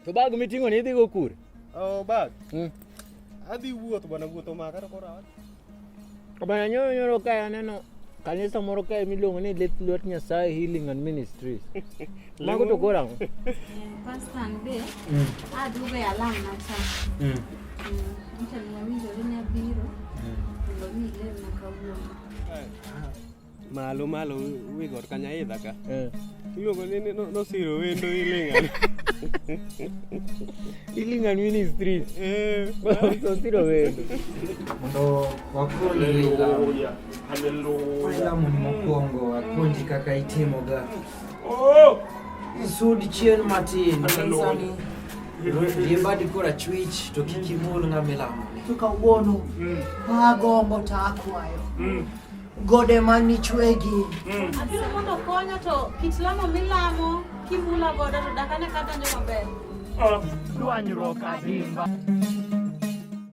To bag miting'o ni idhi go kure? Oh, bag. Adhi wuoth bwana, wuotho ma kata kora. Kabana nyoro kae aneno kanisa moro kae miluongo ni Lith Lwet Nyasaye Healing and Ministries. Mago to kora ang'o? Pastor be aduogo e alam na cha. Mchana nyawinjo ne abiro. Ndo mi leo na kawuono. Malo wigor kanya idha ka. Iluongo ni nosiro wendo iling'an. Healing and Ministries. So siro wendo. Mondo wakoni lamo ni mokwongo wapuonji kaka itimoga. Sud chien matin sani yebadi kora chwich to kikimul ng'ame lamo. Tukawuono agombo ta akwayo gode mani chwegi Abiro mondo konya to kit lamo milamo kimula godo to dakane kata nyo maber. dwanyruok adimba